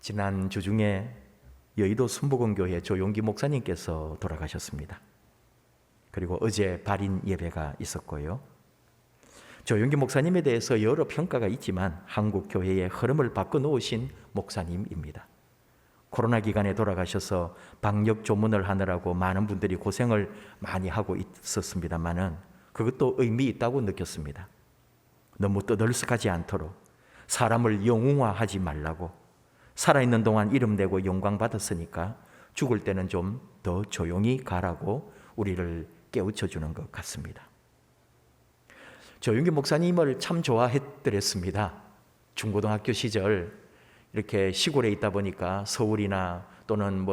지난 주 중에 여의도 순복음교회 조용기 목사님께서 돌아가셨습니다. 그리고 어제 발인 예배가 있었고요. 조용기 목사님에 대해서 여러 평가가 있지만 한국 교회의 흐름을 바꿔놓으신 목사님입니다. 코로나 기간에 돌아가셔서 방역 조문을 하느라고 많은 분들이 고생을 많이 하고 있었습니다만은 그것도 의미 있다고 느꼈습니다. 너무 떠들썩하지 않도록 사람을 영웅화하지 말라고, 살아있는 동안 이름 내고 영광 받았으니까 죽을 때는 좀 더 조용히 가라고 우리를 깨우쳐 주는 것 같습니다. 조용기 목사님을 참 좋아했더랬습니다. 중고등학교 시절 이렇게 시골에 있다 보니까 서울이나 또는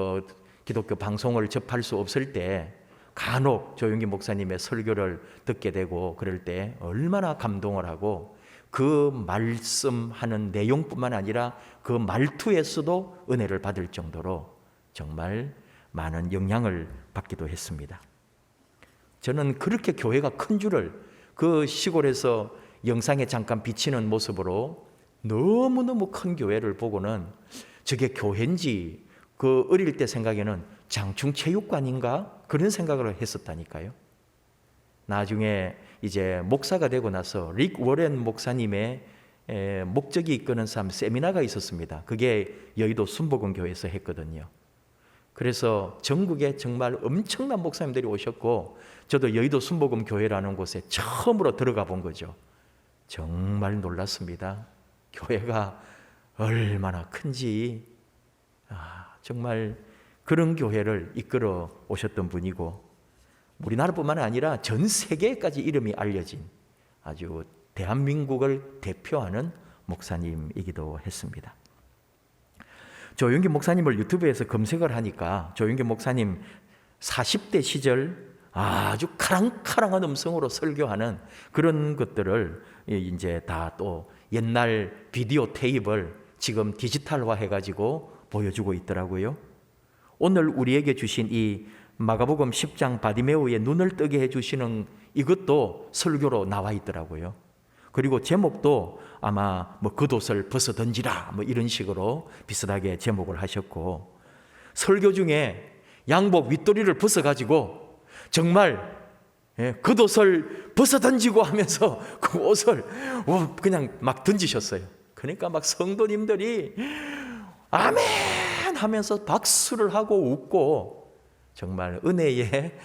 기독교 방송을 접할 수 없을 때 간혹 조용기 목사님의 설교를 듣게 되고, 그럴 때 얼마나 감동을 하고 그 말씀하는 내용뿐만 아니라 그 말투에서도 은혜를 받을 정도로 정말 많은 영향을 받기도 했습니다. 저는 그렇게 교회가 큰 줄을 그 시골에서 영상에 잠깐 비치는 모습으로 너무너무 큰 교회를 보고는 저게 교회인지 그 어릴 때 생각에는 장충체육관인가 그런 생각을 했었다니까요. 나중에 이제 목사가 되고 나서 릭 워렌 목사님의 목적이 이끄는 삶 세미나가 있었습니다. 그게 여의도 순복음교회에서 했거든요. 그래서 전국에 정말 엄청난 목사님들이 오셨고, 저도 여의도 순복음교회라는 곳에 처음으로 들어가 본 거죠. 정말 놀랐습니다. 교회가 얼마나 큰지, 정말 그런 교회를 이끌어 오셨던 분이고, 우리나라뿐만 아니라 전 세계까지 이름이 알려진 아주 대한민국을 대표하는 목사님이기도 했습니다. 조용기 목사님을 유튜브에서 검색을 하니까 조용기 목사님 40대 시절 아주 카랑카랑한 음성으로 설교하는 그런 것들을 이제 다 또 옛날 비디오 테이프를 지금 디지털화 해가지고 보여주고 있더라고요. 오늘 우리에게 주신 이 마가복음 10장 바디메오의 눈을 뜨게 해주시는 이것도 설교로 나와 있더라고요. 그리고 제목도 아마 겉옷을 벗어 던지라 이런 식으로 비슷하게 제목을 하셨고, 설교 중에 양복 윗도리를 벗어가지고 정말 겉옷을 벗어 던지고 하면서 그 옷을 그냥 막 던지셨어요. 그러니까 막 성도님들이 아멘 하면서 박수를 하고 웃고, 정말 은혜의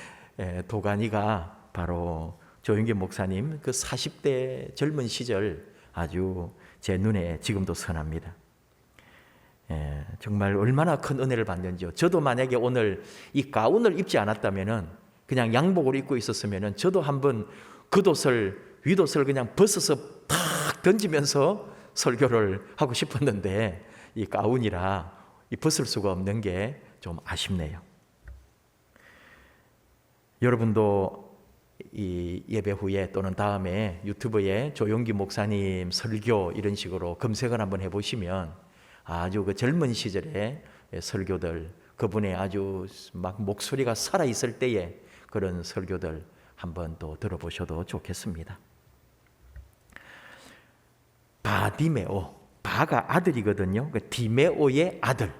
도가니가 바로 조용기 목사님 그 40대 젊은 시절 아주 제 눈에 지금도 선합니다. 정말 얼마나 큰 은혜를 받는지요. 저도 만약에 오늘 이 가운을 입지 않았다면은, 그냥 양복을 입고 있었으면은 저도 한번 겉옷을 윗옷을 그냥 벗어서 탁 던지면서 설교를 하고 싶었는데, 이 가운이라 벗을 수가 없는 게 좀 아쉽네요. 여러분도 이 예배 후에 또는 다음에 유튜브에 조용기 목사님 설교 이런 식으로 검색을 한번 해보시면 아주 그 젊은 시절의 설교들, 그분의 아주 막 목소리가 살아있을 때의 그런 설교들 한번 또 들어보셔도 좋겠습니다. 바디메오, 바가 아들이거든요. 그 디메오의 아들.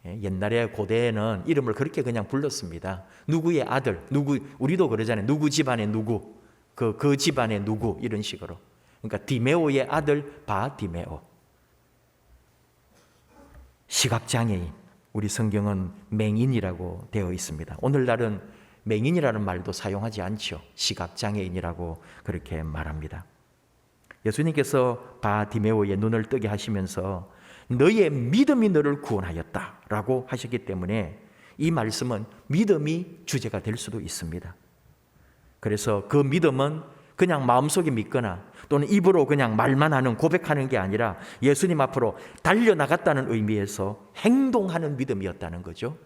옛날에 고대에는 이름을 그렇게 그냥 불렀습니다. 누구의 아들, 누구, 우리도 그러잖아요. 누구 집안의 누구, 그 집안의 누구, 이런 식으로. 그러니까 디메오의 아들 바디메오. 시각장애인, 우리 성경은 맹인이라고 되어 있습니다. 오늘날은 맹인이라는 말도 사용하지 않죠. 시각장애인이라고 그렇게 말합니다. 예수님께서 바디메오의 눈을 뜨게 하시면서 너의 믿음이 너를 구원하였다라고 하셨기 때문에 이 말씀은 믿음이 주제가 될 수도 있습니다. 그래서 그 믿음은 그냥 마음속에 믿거나 또는 입으로 그냥 말만 하는, 고백하는 게 아니라 예수님 앞으로 달려나갔다는 의미에서 행동하는 믿음이었다는 거죠.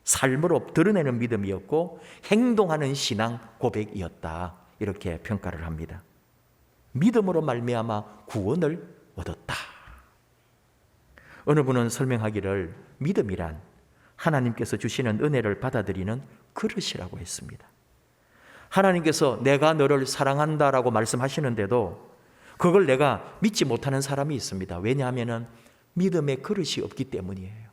삶으로 드러내는 믿음이었고 행동하는 신앙 고백이었다, 이렇게 평가를 합니다. 믿음으로 말미암아 구원을 얻었다. 어느 분은 설명하기를 믿음이란 하나님께서 주시는 은혜를 받아들이는 그릇이라고 했습니다. 하나님께서 내가 너를 사랑한다라고 말씀하시는데도 그걸 내가 믿지 못하는 사람이 있습니다. 왜냐하면 믿음의 그릇이 없기 때문이에요.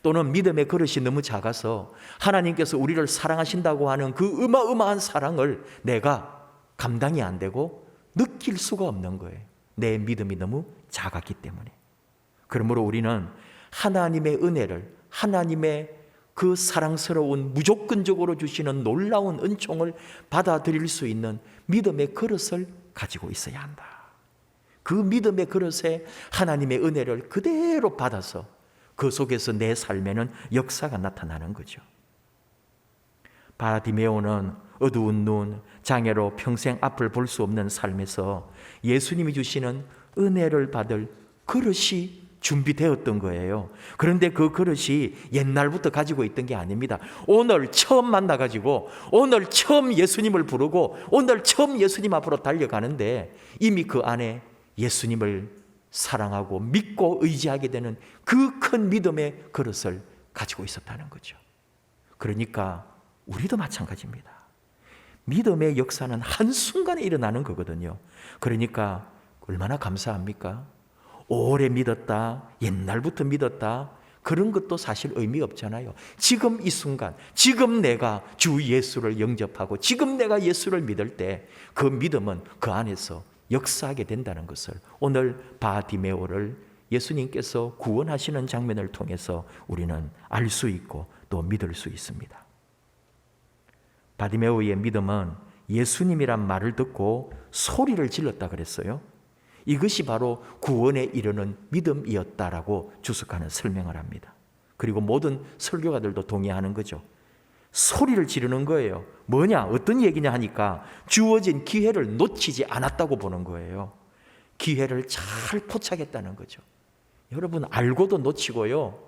또는 믿음의 그릇이 너무 작아서 하나님께서 우리를 사랑하신다고 하는 그 어마어마한 사랑을 내가 감당이 안 되고 느낄 수가 없는 거예요. 내 믿음이 너무 작았기 때문에. 그러므로 우리는 하나님의 은혜를, 하나님의 그 사랑스러운 무조건적으로 주시는 놀라운 은총을 받아들일 수 있는 믿음의 그릇을 가지고 있어야 한다. 그 믿음의 그릇에 하나님의 은혜를 그대로 받아서 그 속에서 내 삶에는 역사가 나타나는 거죠. 바디메오는 어두운 눈, 장애로 평생 앞을 볼 수 없는 삶에서 예수님이 주시는 은혜를 받을 그릇이 준비되었던 거예요. 그런데 그 그릇이 옛날부터 가지고 있던 게 아닙니다. 오늘 처음 만나가지고, 오늘 처음 예수님을 부르고, 오늘 처음 예수님 앞으로 달려가는데 이미 그 안에 예수님을 사랑하고 믿고 의지하게 되는 그 큰 믿음의 그릇을 가지고 있었다는 거죠. 그러니까 우리도 마찬가지입니다. 믿음의 역사는 한순간에 일어나는 거거든요. 그러니까 얼마나 감사합니까? 오래 믿었다, 옛날부터 믿었다, 그런 것도 사실 의미 없잖아요. 지금 이 순간, 지금 내가 주 예수를 영접하고 지금 내가 예수를 믿을 때 그 믿음은 그 안에서 역사하게 된다는 것을 오늘 바디메오를 예수님께서 구원하시는 장면을 통해서 우리는 알 수 있고 또 믿을 수 있습니다. 바디메오의 믿음은 예수님이란 말을 듣고 소리를 질렀다 그랬어요. 이것이 바로 구원에 이르는 믿음이었다라고 주석가는 설명을 합니다. 그리고 모든 설교가들도 동의하는 거죠. 소리를 지르는 거예요. 뭐냐? 어떤 얘기냐 하니까 주어진 기회를 놓치지 않았다고 보는 거예요. 기회를 잘 포착했다는 거죠. 여러분, 알고도 놓치고요,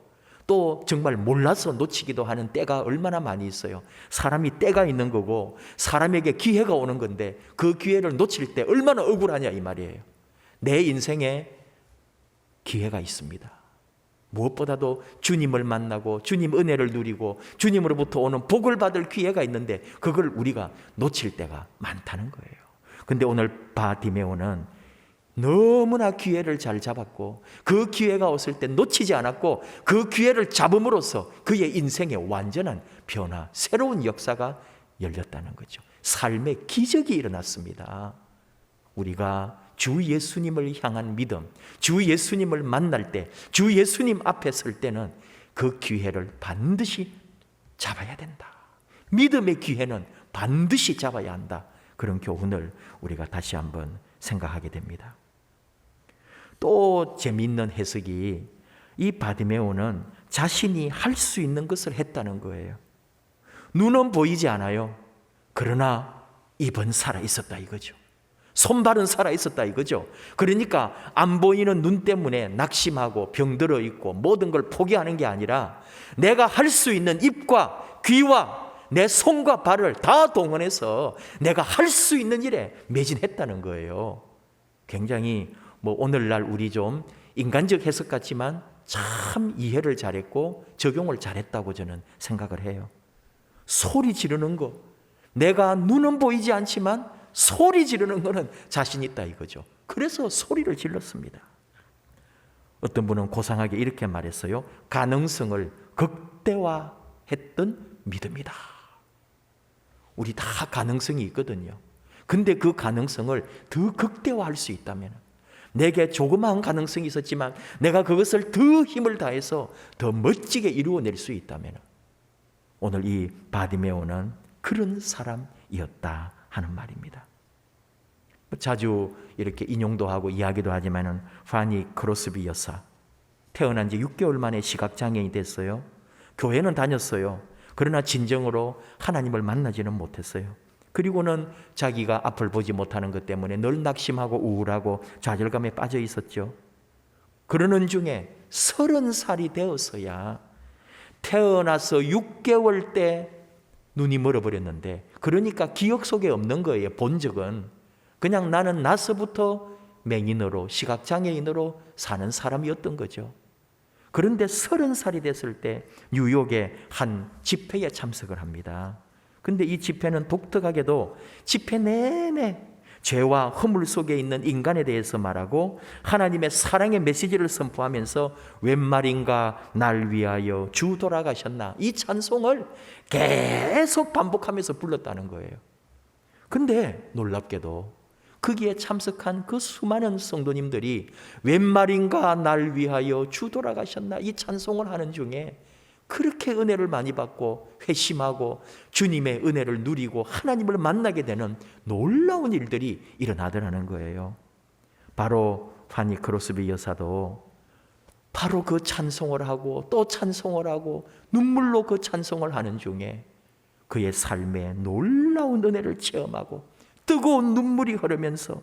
또 정말 몰라서 놓치기도 하는 때가 얼마나 많이 있어요. 사람이 때가 있는 거고 사람에게 기회가 오는 건데 그 기회를 놓칠 때 얼마나 억울하냐 이 말이에요. 내 인생에 기회가 있습니다. 무엇보다도 주님을 만나고 주님 은혜를 누리고 주님으로부터 오는 복을 받을 기회가 있는데 그걸 우리가 놓칠 때가 많다는 거예요. 근데 오늘 바디메오는 너무나 기회를 잘 잡았고 그 기회가 왔을 때 놓치지 않았고 그 기회를 잡음으로써 그의 인생에 완전한 변화, 새로운 역사가 열렸다는 거죠. 삶의 기적이 일어났습니다. 우리가 주 예수님을 향한 믿음, 주 예수님을 만날 때, 주 예수님 앞에 설 때는 그 기회를 반드시 잡아야 된다. 믿음의 기회는 반드시 잡아야 한다. 그런 교훈을 우리가 다시 한번 생각하게 됩니다. 또 재미있는 해석이 이 바디메오는 자신이 할 수 있는 것을 했다는 거예요. 눈은 보이지 않아요. 그러나 입은 살아 있었다 이거죠. 손발은 살아 있었다 이거죠. 그러니까 안 보이는 눈 때문에 낙심하고 병들어 있고 모든 걸 포기하는 게 아니라 내가 할 수 있는 입과 귀와 내 손과 발을 다 동원해서 내가 할 수 있는 일에 매진했다는 거예요. 굉장히 오늘날 우리 좀 인간적 해석 같지만 참 이해를 잘했고 적용을 잘했다고 저는 생각을 해요. 소리 지르는 거, 내가 눈은 보이지 않지만 소리 지르는 거는 자신 있다 이거죠. 그래서 소리를 질렀습니다. 어떤 분은 고상하게 이렇게 말했어요. 가능성을 극대화했던 믿음이다. 우리 다 가능성이 있거든요. 근데 그 가능성을 더 극대화할 수 있다면, 내게 조그마한 가능성이 있었지만 내가 그것을 더 힘을 다해서 더 멋지게 이루어낼 수 있다면, 오늘 이 바디메오는 그런 사람이었다 하는 말입니다. 자주 이렇게 인용도 하고 이야기도 하지만은 파니 크로스비 여사, 태어난 지 6개월 만에 시각장애인이 됐어요. 교회는 다녔어요. 그러나 진정으로 하나님을 만나지는 못했어요. 그리고는 자기가 앞을 보지 못하는 것 때문에 늘 낙심하고 우울하고 좌절감에 빠져 있었죠. 그러는 중에 30살이 되었어야, 태어나서 6개월 때 눈이 멀어버렸는데, 그러니까 기억 속에 없는 거예요. 본 적은 그냥 나는 나서부터 맹인으로, 시각장애인으로 사는 사람이었던 거죠. 그런데 30살이 됐을 때 뉴욕의 한 집회에 참석을 합니다. 근데 이 집회는 독특하게도 집회 내내 죄와 허물 속에 있는 인간에 대해서 말하고 하나님의 사랑의 메시지를 선포하면서 웬 말인가 날 위하여 주 돌아가셨나, 이 찬송을 계속 반복하면서 불렀다는 거예요. 근데 놀랍게도 거기에 참석한 그 수많은 성도님들이 웬 말인가 날 위하여 주 돌아가셨나, 이 찬송을 하는 중에 그렇게 은혜를 많이 받고 회심하고 주님의 은혜를 누리고 하나님을 만나게 되는 놀라운 일들이 일어나더라는 거예요. 바로 파니 크로스비 여사도 바로 그 찬송을 하고 또 찬송을 하고 눈물로 그 찬송을 하는 중에 그의 삶에 놀라운 은혜를 체험하고 뜨거운 눈물이 흐르면서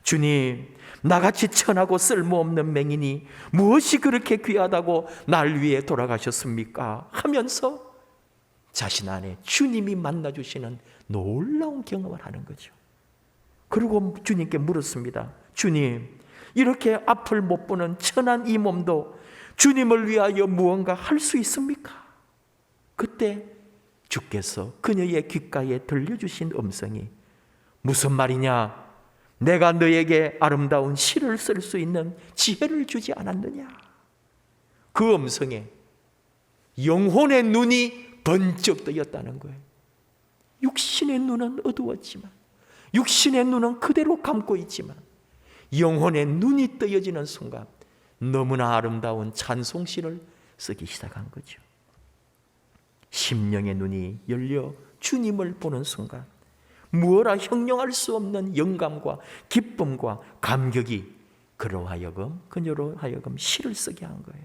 주님, 나같이 천하고 쓸모없는 맹인이 무엇이 그렇게 귀하다고 날 위해 돌아가셨습니까? 하면서 자신 안에 주님이 만나주시는 놀라운 경험을 하는 거죠. 그리고 주님께 물었습니다. 주님, 이렇게 앞을 못 보는 천한 이 몸도 주님을 위하여 무언가 할 수 있습니까? 그때 주께서 그녀의 귓가에 들려주신 음성이 무슨 말이냐? 내가 너에게 아름다운 시를 쓸 수 있는 지혜를 주지 않았느냐? 그 음성에 영혼의 눈이 번쩍 뜨였다는 거예요. 육신의 눈은 어두웠지만, 육신의 눈은 그대로 감고 있지만 영혼의 눈이 뜨여지는 순간 너무나 아름다운 찬송시를 쓰기 시작한 거죠. 심령의 눈이 열려 주님을 보는 순간 무엇라 형용할 수 없는 영감과 기쁨과 감격이 그녀로 하여금 시를 쓰게 한 거예요.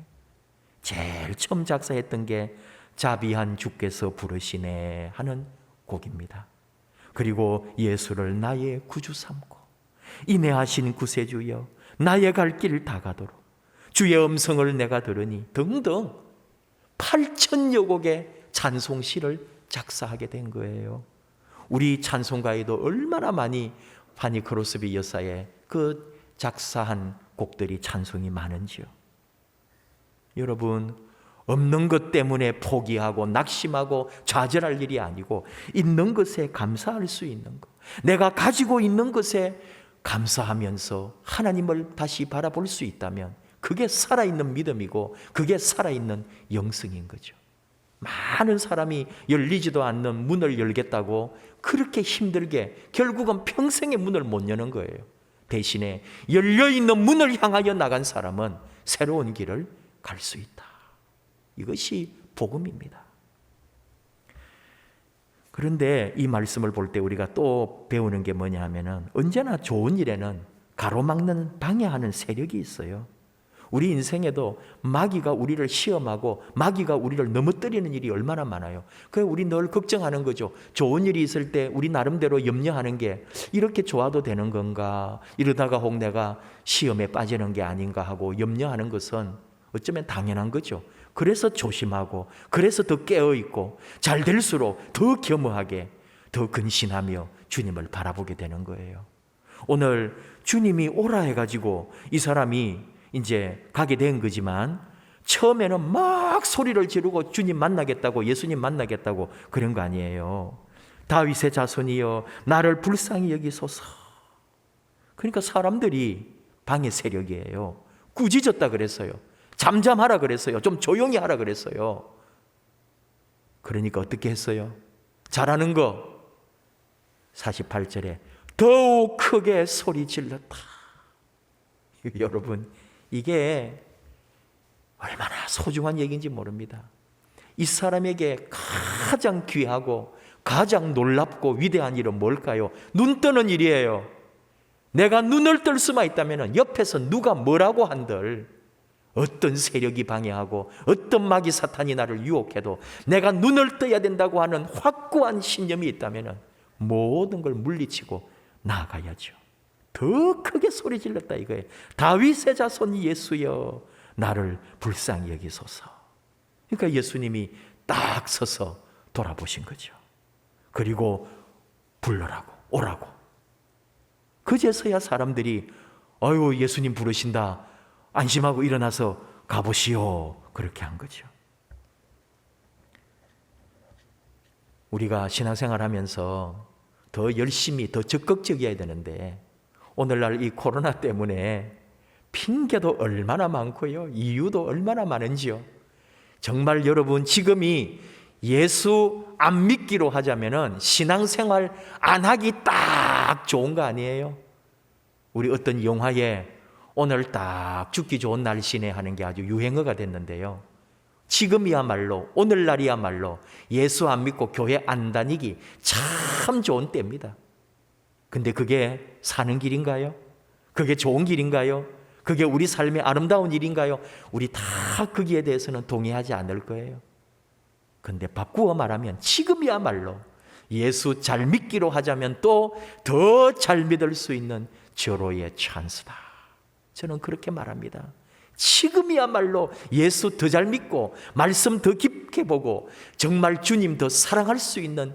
제일 처음 작사했던 게 자비한 주께서 부르시네 하는 곡입니다. 그리고 예수를 나의 구주 삼고 인애하신 구세주여 나의 갈 길 다 가도록 주의 음성을 내가 들으니 등등 8,000여 곡의 찬송시를 작사하게 된 거예요. 우리 찬송가에도 얼마나 많이 파니 크로스비 여사의 그 작사한 곡들이 찬송이 많은지요. 여러분, 없는 것 때문에 포기하고 낙심하고 좌절할 일이 아니고 있는 것에 감사할 수 있는 것, 내가 가지고 있는 것에 감사하면서 하나님을 다시 바라볼 수 있다면 그게 살아있는 믿음이고 그게 살아있는 영성인 거죠. 많은 사람이 열리지도 않는 문을 열겠다고 그렇게 힘들게 결국은 평생의 문을 못 여는 거예요. 대신에 열려있는 문을 향하여 나간 사람은 새로운 길을 갈 수 있다. 이것이 복음입니다. 그런데 이 말씀을 볼 때 우리가 또 배우는 게 뭐냐 하면은 언제나 좋은 일에는 가로막는 방해하는 세력이 있어요. 우리 인생에도 마귀가 우리를 시험하고 마귀가 우리를 넘어뜨리는 일이 얼마나 많아요. 그래서 우리 늘 걱정하는 거죠. 좋은 일이 있을 때 우리 나름대로 염려하는 게 이렇게 좋아도 되는 건가, 이러다가 혹 내가 시험에 빠지는 게 아닌가 하고 염려하는 것은 어쩌면 당연한 거죠. 그래서 조심하고 그래서 더 깨어있고 잘 될수록 더 겸허하게 더 근신하며 주님을 바라보게 되는 거예요. 오늘 주님이 오라 해가지고 이 사람이 이제 가게 된 거지만 처음에는 막 소리를 지르고 주님 만나겠다고, 예수님 만나겠다고 그런 거 아니에요. 다윗의 자손이여 나를 불쌍히 여기소서. 그러니까 사람들이 방해 세력이에요. 꾸짖었다 그랬어요. 잠잠하라 그랬어요. 좀 조용히 하라 그랬어요. 그러니까 어떻게 했어요? 잘하는 거 48절에 더욱 크게 소리 질렀다. 여러분, 이게 얼마나 소중한 얘기인지 모릅니다. 이 사람에게 가장 귀하고 가장 놀랍고 위대한 일은 뭘까요? 눈 뜨는 일이에요. 내가 눈을 뜰 수만 있다면 옆에서 누가 뭐라고 한들, 어떤 세력이 방해하고 어떤 마귀 사탄이 나를 유혹해도 내가 눈을 떠야 된다고 하는 확고한 신념이 있다면 모든 걸 물리치고 나아가야죠. 더 크게 소리 질렀다 이거예요. 다윗의 자손 예수여 나를 불쌍히 여기소서. 그러니까 예수님이 딱 서서 돌아보신 거죠. 그리고 불러라고, 오라고. 그제서야 사람들이 아유 예수님 부르신다, 안심하고 일어나서 가보시오, 그렇게 한 거죠. 우리가 신앙생활 하면서 더 열심히, 더 적극적이어야 되는데 오늘날 이 코로나 때문에 핑계도 얼마나 많고요. 이유도 얼마나 많은지요. 정말 여러분 지금이 예수 안 믿기로 하자면은 신앙생활 안 하기 딱 좋은 거 아니에요? 우리 어떤 영화에 오늘 딱 죽기 좋은 날씨네 하는 게 아주 유행어가 됐는데요. 지금이야말로 오늘날이야말로 예수 안 믿고 교회 안 다니기 참 좋은 때입니다. 근데 그게 사는 길인가요? 그게 좋은 길인가요? 그게 우리 삶의 아름다운 일인가요? 우리 다 거기에 대해서는 동의하지 않을 거예요. 근데 바꾸어 말하면 지금이야말로 예수 잘 믿기로 하자면 또 더 잘 믿을 수 있는 절호의 찬스다. 저는 그렇게 말합니다. 지금이야말로 예수 더 잘 믿고 말씀 더 깊게 보고 정말 주님 더 사랑할 수 있는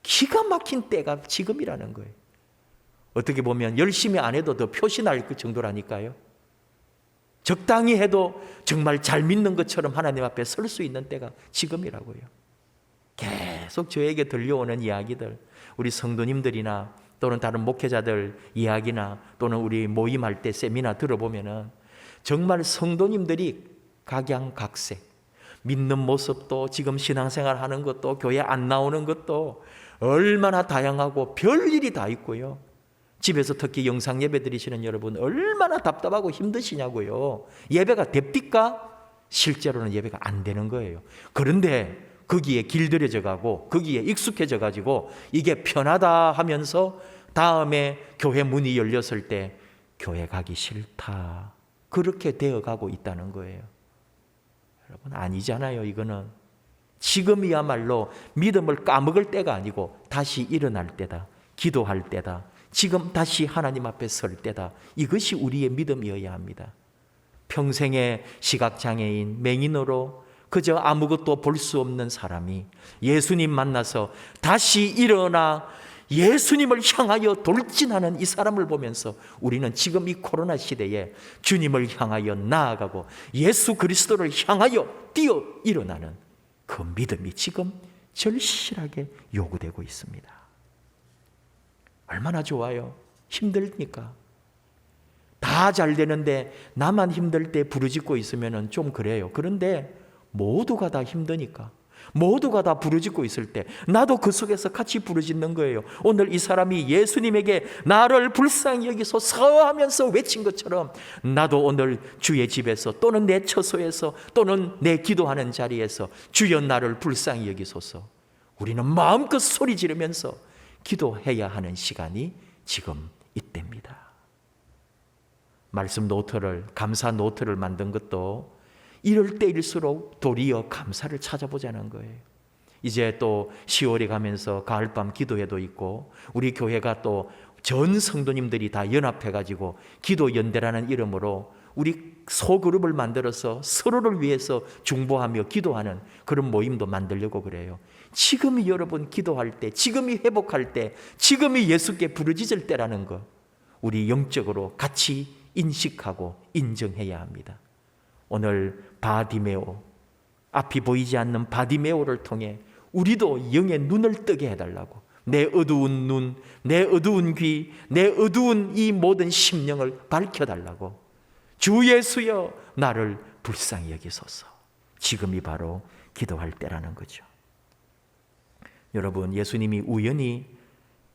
기가 막힌 때가 지금이라는 거예요. 어떻게 보면 열심히 안 해도 더 표시날 그 정도라니까요. 적당히 해도 정말 잘 믿는 것처럼 하나님 앞에 설 수 있는 때가 지금이라고요. 계속 저에게 들려오는 이야기들, 우리 성도님들이나 또는 다른 목회자들 이야기나 또는 우리 모임할 때 세미나 들어보면은 정말 성도님들이 각양각색 믿는 모습도 지금 신앙생활 하는 것도 교회 안 나오는 것도 얼마나 다양하고 별일이 다 있고요. 집에서 특히 영상 예배 드리시는 여러분 얼마나 답답하고 힘드시냐고요. 예배가 됩니까? 실제로는 예배가 안 되는 거예요. 그런데 거기에 길들여져 가고 거기에 익숙해져 가지고 이게 편하다 하면서 다음에 교회 문이 열렸을 때 교회 가기 싫다. 그렇게 되어가고 있다는 거예요. 여러분 아니잖아요. 이거는 지금이야말로 믿음을 까먹을 때가 아니고 다시 일어날 때다. 기도할 때다. 지금 다시 하나님 앞에 설 때다. 이것이 우리의 믿음이어야 합니다. 평생의 시각장애인, 맹인으로 그저 아무것도 볼 수 없는 사람이 예수님 만나서 다시 일어나 예수님을 향하여 돌진하는 이 사람을 보면서 우리는 지금 이 코로나 시대에 주님을 향하여 나아가고 예수 그리스도를 향하여 뛰어 일어나는 그 믿음이 지금 절실하게 요구되고 있습니다. 얼마나 좋아요? 힘듭니까? 다 잘 되는데 나만 힘들 때 부르짖고 있으면 좀 그래요. 그런데 모두가 다 힘드니까 모두가 다 부르짖고 있을 때 나도 그 속에서 같이 부르짖는 거예요. 오늘 이 사람이 예수님에게 나를 불쌍히 여기소서 하면서 외친 것처럼 나도 오늘 주의 집에서 또는 내 처소에서 또는 내 기도하는 자리에서 주여 나를 불쌍히 여기소서 우리는 마음껏 소리 지르면서 기도해야 하는 시간이 지금 이때입니다. 말씀 노트를, 감사 노트를 만든 것도 이럴 때일수록 도리어 감사를 찾아보자는 거예요. 이제 또 10월이 가면서 가을밤 기도회도 있고 우리 교회가 또 전 성도님들이 다 연합해가지고 기도연대라는 이름으로 우리 소그룹을 만들어서 서로를 위해서 중보하며 기도하는 그런 모임도 만들려고 그래요. 지금이 여러분 기도할 때, 지금이 회복할 때, 지금이 예수께 부르짖을 때라는 거 우리 영적으로 같이 인식하고 인정해야 합니다. 오늘 바디메오, 앞이 보이지 않는 바디메오를 통해 우리도 영의 눈을 뜨게 해달라고 내 어두운 눈, 내 어두운 귀, 내 어두운 이 모든 심령을 밝혀달라고 주 예수여 나를 불쌍히 여기소서 지금이 바로 기도할 때라는 거죠. 여러분 예수님이 우연히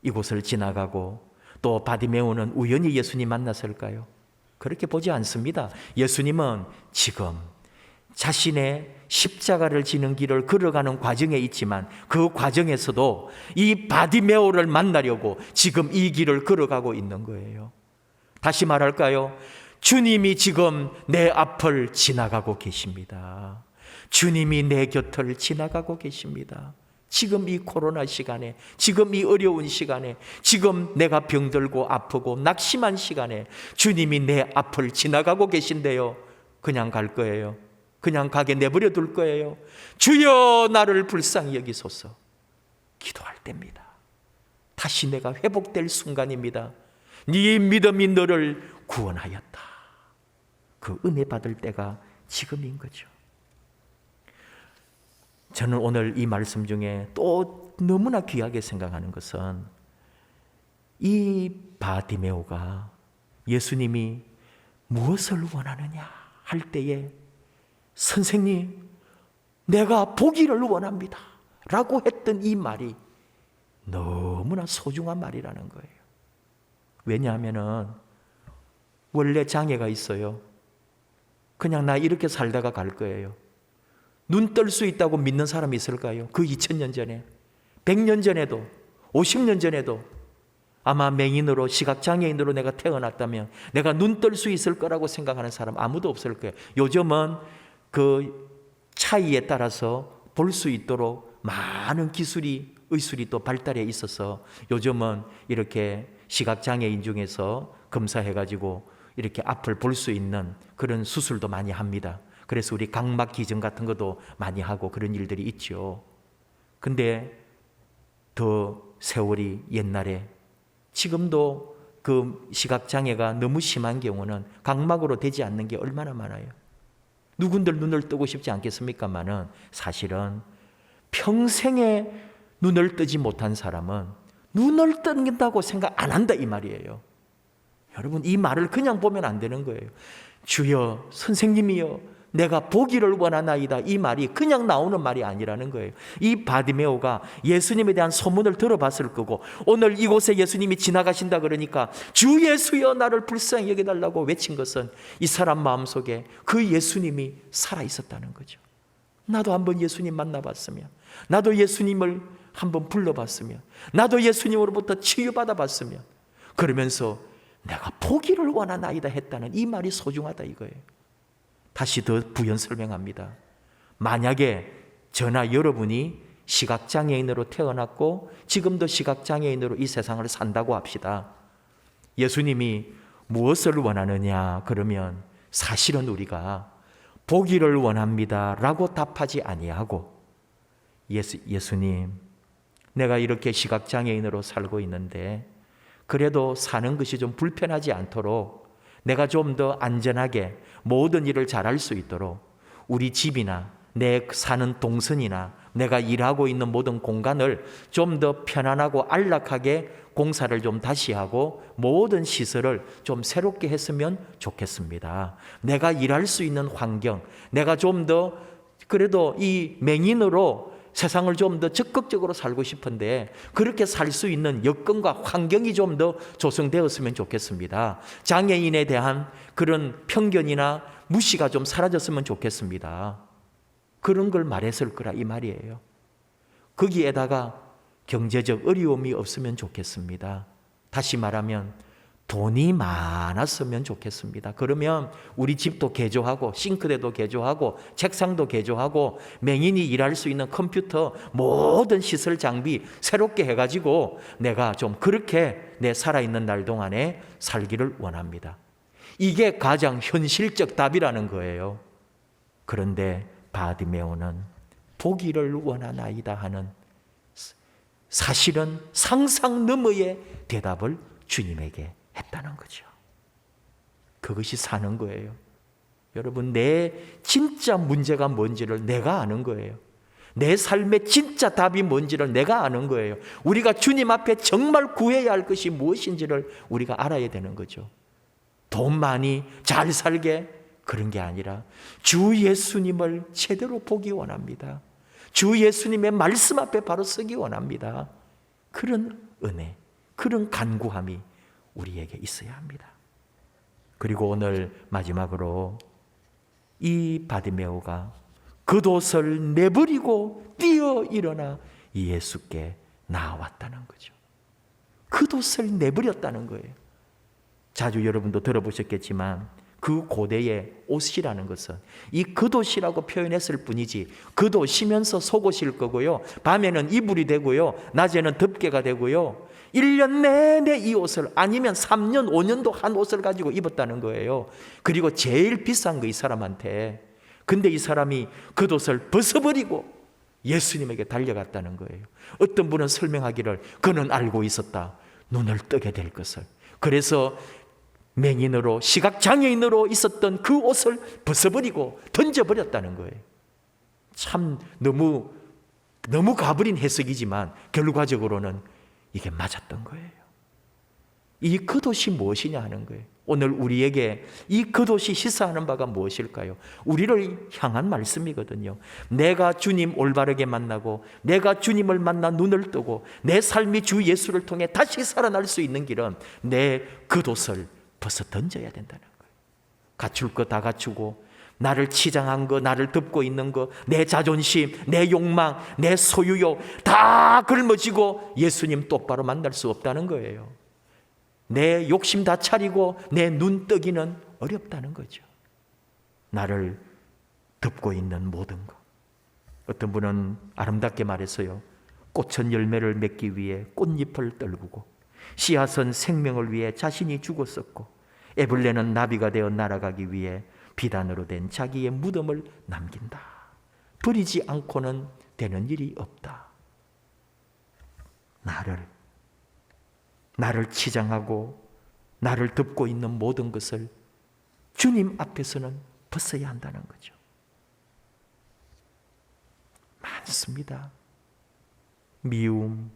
이곳을 지나가고 또 바디메오는 우연히 예수님 만났을까요? 그렇게 보지 않습니다. 예수님은 지금 자신의 십자가를 지는 길을 걸어가는 과정에 있지만 그 과정에서도 이 바디메오를 만나려고 지금 이 길을 걸어가고 있는 거예요. 다시 말할까요? 주님이 지금 내 앞을 지나가고 계십니다. 주님이 내 곁을 지나가고 계십니다. 지금 이 코로나 시간에, 지금 이 어려운 시간에, 지금 내가 병들고 아프고 낙심한 시간에 주님이 내 앞을 지나가고 계신데요. 그냥 갈 거예요? 그냥 가게 내버려 둘 거예요? 주여 나를 불쌍히 여기소서 기도할 때입니다. 다시 내가 회복될 순간입니다. 네 믿음이 너를 구원하였다. 그 은혜 받을 때가 지금인 거죠. 저는 오늘 이 말씀 중에 또 너무나 귀하게 생각하는 것은 이 바디메오가 예수님이 무엇을 원하느냐 할 때에 선생님, 내가 보기를 원합니다 라고 했던 이 말이 너무나 소중한 말이라는 거예요. 왜냐하면은 원래 장애가 있어요. 그냥 나 이렇게 살다가 갈 거예요. 눈 뜰 수 있다고 믿는 사람이 있을까요? 그 2000년 전에, 100년 전에도, 50년 전에도 아마 맹인으로, 시각장애인으로 내가 태어났다면 내가 눈 뜰 수 있을 거라고 생각하는 사람 아무도 없을 거예요. 요즘은 그 차이에 따라서 볼 수 있도록 많은 기술이, 의술이 또 발달해 있어서 요즘은 이렇게 시각장애인 중에서 검사해가지고 이렇게 앞을 볼 수 있는 그런 수술도 많이 합니다. 그래서 우리 각막 기증 같은 것도 많이 하고 그런 일들이 있죠. 근데 더 세월이 옛날에, 지금도 그 시각장애가 너무 심한 경우는 각막으로 되지 않는 게 얼마나 많아요. 누군들 눈을 뜨고 싶지 않겠습니까마는 사실은 평생에 눈을 뜨지 못한 사람은 눈을 뜬다고 생각 안 한다 이 말이에요. 여러분, 이 말을 그냥 보면 안 되는 거예요. 주여, 선생님이여, 내가 보기를 원하나이다, 이 말이 그냥 나오는 말이 아니라는 거예요. 이 바디메오가 예수님에 대한 소문을 들어봤을 거고, 오늘 이곳에 예수님이 지나가신다 그러니까 주 예수여 나를 불쌍히 여겨달라고 외친 것은 이 사람 마음속에 그 예수님이 살아있었다는 거죠. 나도 한번 예수님 만나봤으면, 나도 예수님을 한번 불러봤으면, 나도 예수님으로부터 치유받아봤으면, 그러면서 내가 보기를 원하나이다 했다는 이 말이 소중하다 이거예요. 다시 더 부연 설명합니다. 만약에 저나 여러분이 시각장애인으로 태어났고 지금도 시각장애인으로 이 세상을 산다고 합시다. 예수님이 무엇을 원하느냐 그러면 사실은 우리가 보기를 원합니다 라고 답하지 아니하고, 예수님, 내가 이렇게 시각장애인으로 살고 있는데 그래도 사는 것이 좀 불편하지 않도록, 내가 좀 더 안전하게 모든 일을 잘할 수 있도록 우리 집이나 내 사는 동선이나 내가 일하고 있는 모든 공간을 좀 더 편안하고 안락하게 공사를 좀 다시 하고 모든 시설을 좀 새롭게 했으면 좋겠습니다. 내가 일할 수 있는 환경, 내가 좀 더 그래도 이 맹인으로 세상을 좀 더 적극적으로 살고 싶은데 그렇게 살 수 있는 여건과 환경이 좀 더 조성되었으면 좋겠습니다. 장애인에 대한 그런 편견이나 무시가 좀 사라졌으면 좋겠습니다. 그런 걸 말했을 거라 이 말이에요. 거기에다가 경제적 어려움이 없으면 좋겠습니다. 다시 말하면 돈이 많았으면 좋겠습니다. 그러면 우리 집도 개조하고 싱크대도 개조하고 책상도 개조하고 맹인이 일할 수 있는 컴퓨터 모든 시설 장비 새롭게 해가지고 내가 좀 그렇게 내 살아있는 날 동안에 살기를 원합니다. 이게 가장 현실적 답이라는 거예요. 그런데 바디메오는 보기를 원하나이다 하는 사실은 상상 너머의 대답을 주님에게 했다는 거죠. 그것이 사는 거예요. 여러분, 내 진짜 문제가 뭔지를 내가 아는 거예요. 내 삶의 진짜 답이 뭔지를 내가 아는 거예요. 우리가 주님 앞에 정말 구해야 할 것이 무엇인지를 우리가 알아야 되는 거죠. 돈 많이 잘 살게 그런 게 아니라 주 예수님을 제대로 보기 원합니다. 주 예수님의 말씀 앞에 바로 서기 원합니다. 그런 은혜, 그런 간구함이 우리에게 있어야 합니다. 그리고 오늘 마지막으로 이 바디메오가 겉옷을 내버리고 뛰어 일어나 예수께 나왔다는 거죠. 겉옷을 내버렸다는 거예요. 자주 여러분도 들어보셨겠지만 그 고대의 옷이라는 것은 이 겉옷이라고 표현했을 뿐이지 겉옷이면서 속옷일 거고요. 밤에는 이불이 되고요. 낮에는 덮개가 되고요. 1년 내내 이 옷을, 아니면 3년, 5년도 한 옷을 가지고 입었다는 거예요. 그리고 제일 비싼 거 이 사람한테. 근데 이 사람이 겉옷을 벗어버리고 예수님에게 달려갔다는 거예요. 어떤 분은 설명하기를 그는 알고 있었다. 눈을 뜨게 될 것을. 그래서 맹인으로, 시각장애인으로 있었던 그 옷을 벗어버리고 던져버렸다는 거예요. 참 너무 가버린 해석이지만 결과적으로는 이게 맞았던 거예요. 이 겉옷이 무엇이냐 하는 거예요. 오늘 우리에게 이 겉옷이 시사하는 바가 무엇일까요? 우리를 향한 말씀이거든요. 내가 주님 올바르게 만나고 내가 주님을 만나 눈을 뜨고 내 삶이 주 예수를 통해 다시 살아날 수 있는 길은 내 겉옷을 벗어 던져야 된다는 거예요. 갖출 거 다 갖추고 나를 치장한 거, 나를 덮고 있는 거, 내 자존심, 내 욕망, 내 소유욕 다 걸머지고 예수님 똑바로 만날 수 없다는 거예요. 내 욕심 다 차리고 내 눈 뜨기는 어렵다는 거죠. 나를 덮고 있는 모든 것. 어떤 분은 아름답게 말했어요. 꽃은 열매를 맺기 위해 꽃잎을 떨구고 씨앗은 생명을 위해 자신이 죽었었고 애벌레는 나비가 되어 날아가기 위해 비단으로 된 자기의 무덤을 남긴다. 버리지 않고는 되는 일이 없다. 나를 치장하고 나를 덮고 있는 모든 것을 주님 앞에서는 벗어야 한다는 거죠. 많습니다. 미움,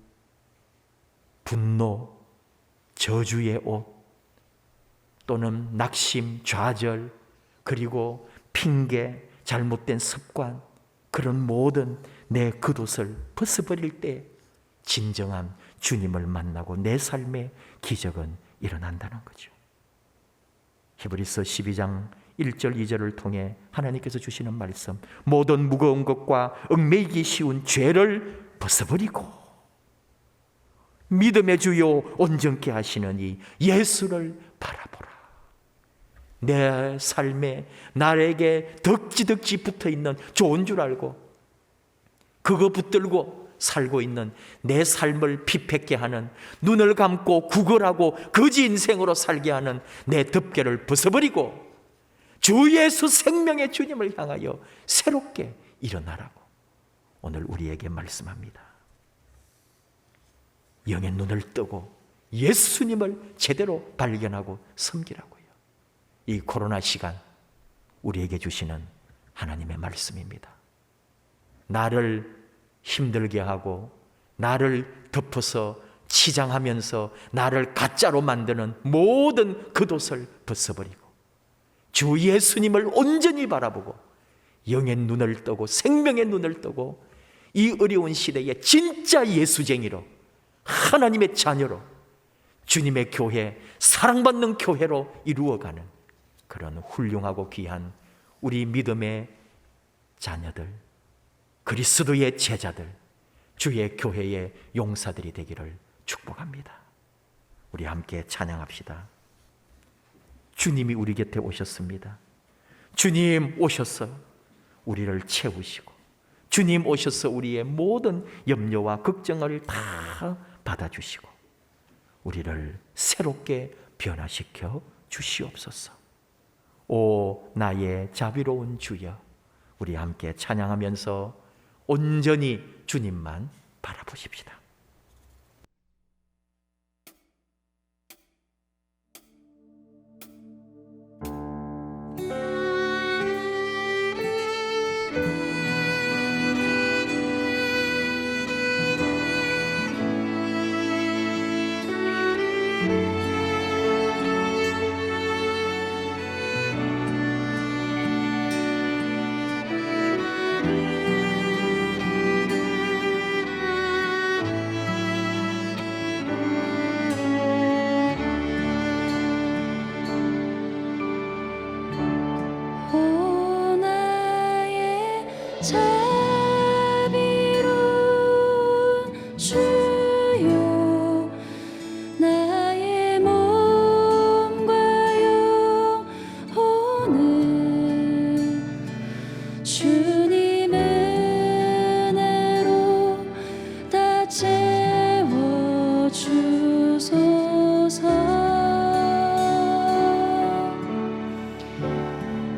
분노, 저주의 옷, 또는 낙심, 좌절, 그리고 핑계, 잘못된 습관, 그런 모든 내 겉옷을 벗어버릴 때 진정한 주님을 만나고 내 삶의 기적은 일어난다는 거죠. 히브리서 12장 1절 2절을 통해 하나님께서 주시는 말씀, 모든 무거운 것과 얽매이기 쉬운 죄를 벗어버리고 믿음의 주요 온전케 하시는 이 예수를 바라보라. 내 삶에 나에게 덕지덕지 붙어있는 좋은 줄 알고 그거 붙들고 살고 있는 내 삶을 피폐케 하는, 눈을 감고 구걸하고 거지 인생으로 살게 하는 내 덮개를 벗어버리고 주 예수 생명의 주님을 향하여 새롭게 일어나라고 오늘 우리에게 말씀합니다. 영의 눈을 뜨고 예수님을 제대로 발견하고 섬기라고요. 이 코로나 시간 우리에게 주시는 하나님의 말씀입니다. 나를 힘들게 하고 나를 덮어서 치장하면서 나를 가짜로 만드는 모든 겉옷을 벗어버리고 주 예수님을 온전히 바라보고 영의 눈을 뜨고 생명의 눈을 뜨고 이 어려운 시대에 진짜 예수쟁이로 하나님의 자녀로 주님의 교회, 사랑받는 교회로 이루어가는 그런 훌륭하고 귀한 우리 믿음의 자녀들, 그리스도의 제자들, 주의 교회의 용사들이 되기를 축복합니다. 우리 함께 찬양합시다. 주님이 우리 곁에 오셨습니다. 주님 오셔서 우리를 채우시고 주님 오셔서 우리의 모든 염려와 걱정을 다 받아주시고 우리를 새롭게 변화시켜 주시옵소서. 오 나의 자비로운 주여, 우리 함께 찬양하면서 온전히 주님만 바라보십시다.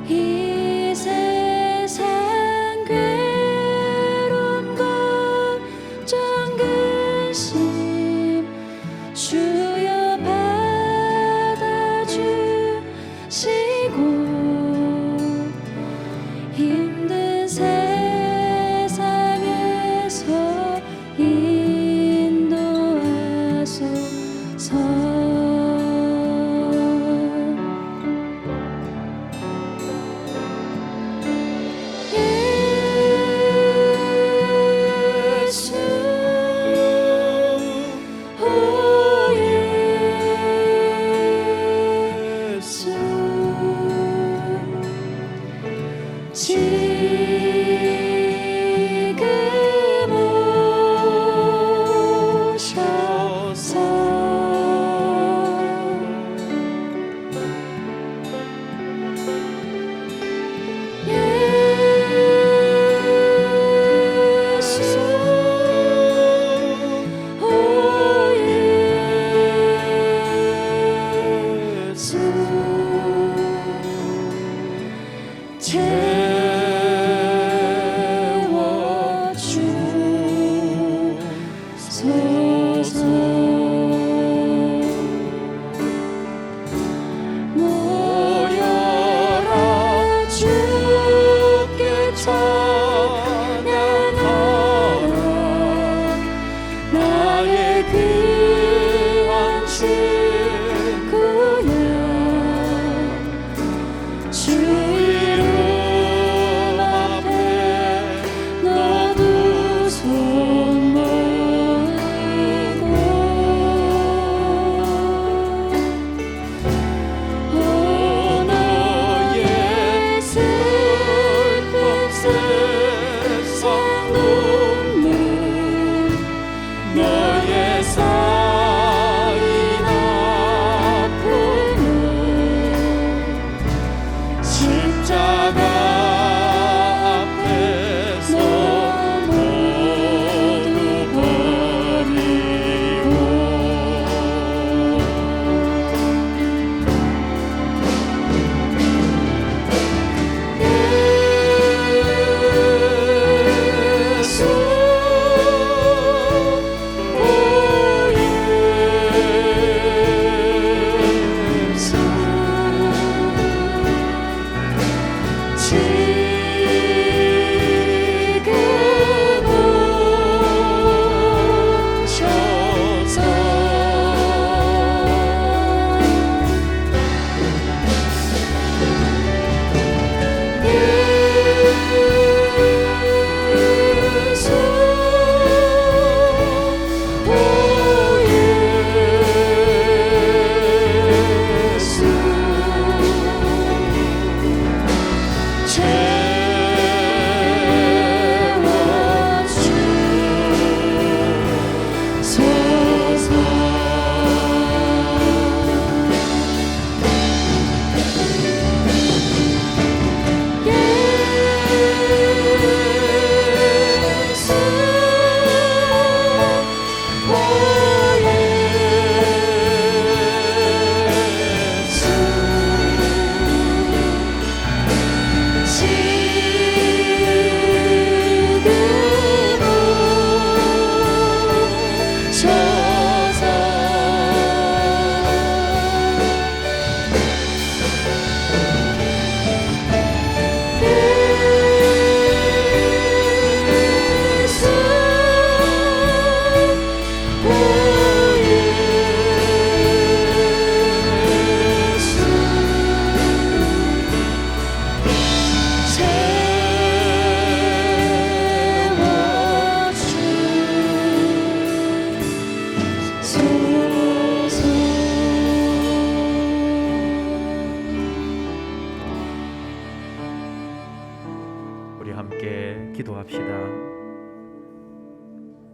이 세상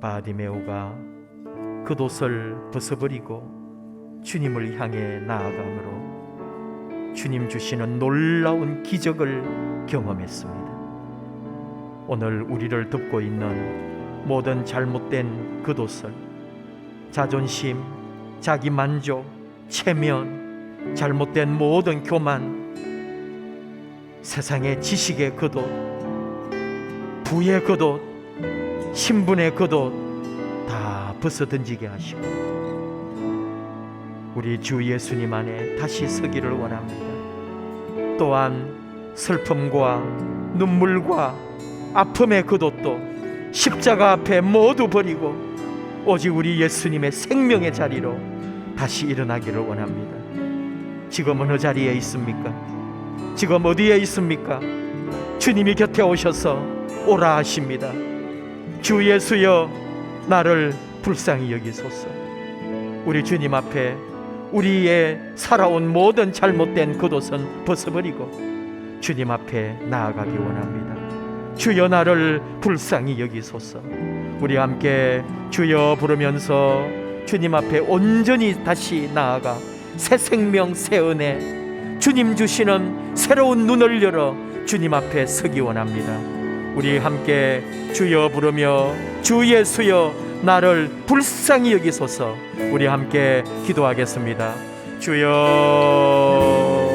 바디메오가 겉옷을 벗어버리고 주님을 향해 나아가므로 주님 주시는 놀라운 기적을 경험했습니다. 오늘 우리를 덮고 있는 모든 잘못된 겉옷을, 자존심, 자기만족, 체면, 잘못된 모든 교만, 세상의 지식의 겉옷, 부의 겉옷, 신분의 겉옷 다 벗어던지게 하시고 우리 주 예수님 안에 다시 서기를 원합니다. 또한 슬픔과 눈물과 아픔의 겉옷도 십자가 앞에 모두 버리고 오직 우리 예수님의 생명의 자리로 다시 일어나기를 원합니다. 지금 어느 자리에 있습니까? 지금 어디에 있습니까? 주님이 곁에 오셔서 오라 하십니다. 주 예수여, 나를 불쌍히 여기소서. 우리 주님 앞에 우리의 살아온 모든 잘못된 겉옷은 벗어버리고 주님 앞에 나아가기 원합니다. 주여 나를 불쌍히 여기소서. 우리 함께 주여 부르면서 주님 앞에 온전히 다시 나아가 새 생명 새 은혜 주님 주시는 새로운 눈을 열어 주님 앞에 서기 원합니다. 우리 함께 주여 부르며 주 예수여 나를 불쌍히 여기소서. 우리 함께 기도하겠습니다. 주여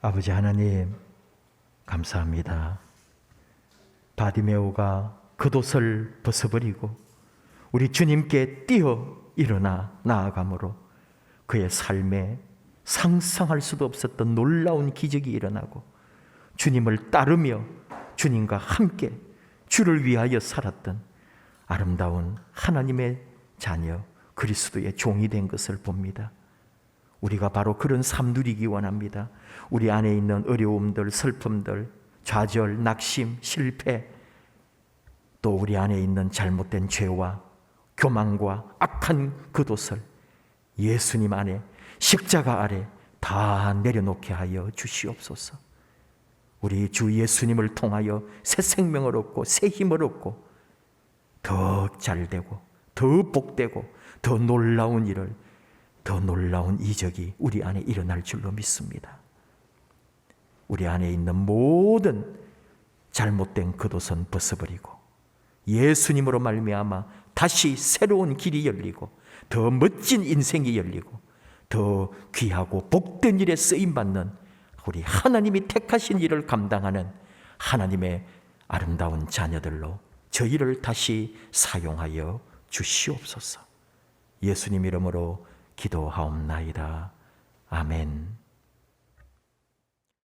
아버지 하나님 감사합니다. 바디메오가 겉옷을 벗어버리고 우리 주님께 뛰어 일어나 나아가므로 그의 삶에 상상할 수도 없었던 놀라운 기적이 일어나고 주님을 따르며 주님과 함께 주를 위하여 살았던 아름다운 하나님의 자녀 그리스도의 종이 된 것을 봅니다. 우리가 바로 그런 삶 누리기 원합니다. 우리 안에 있는 어려움들, 슬픔들, 좌절, 낙심, 실패, 또 우리 안에 있는 잘못된 죄와 교만과 악한 겉옷을 예수님 안에 십자가 아래 다 내려놓게 하여 주시옵소서. 우리 주 예수님을 통하여 새 생명을 얻고 새 힘을 얻고 더 잘되고 더 복되고 더 놀라운 일을 더 놀라운 이적이 우리 안에 일어날 줄로 믿습니다. 우리 안에 있는 모든 잘못된 겉옷은 벗어버리고 예수님으로 말미암아 다시 새로운 길이 열리고 더 멋진 인생이 열리고 더 귀하고 복된 일에 쓰임받는 우리 하나님이 택하신 일을 감당하는 하나님의 아름다운 자녀들로 저희를 다시 사용하여 주시옵소서. 예수님 이름으로 기도하옵나이다. 아멘.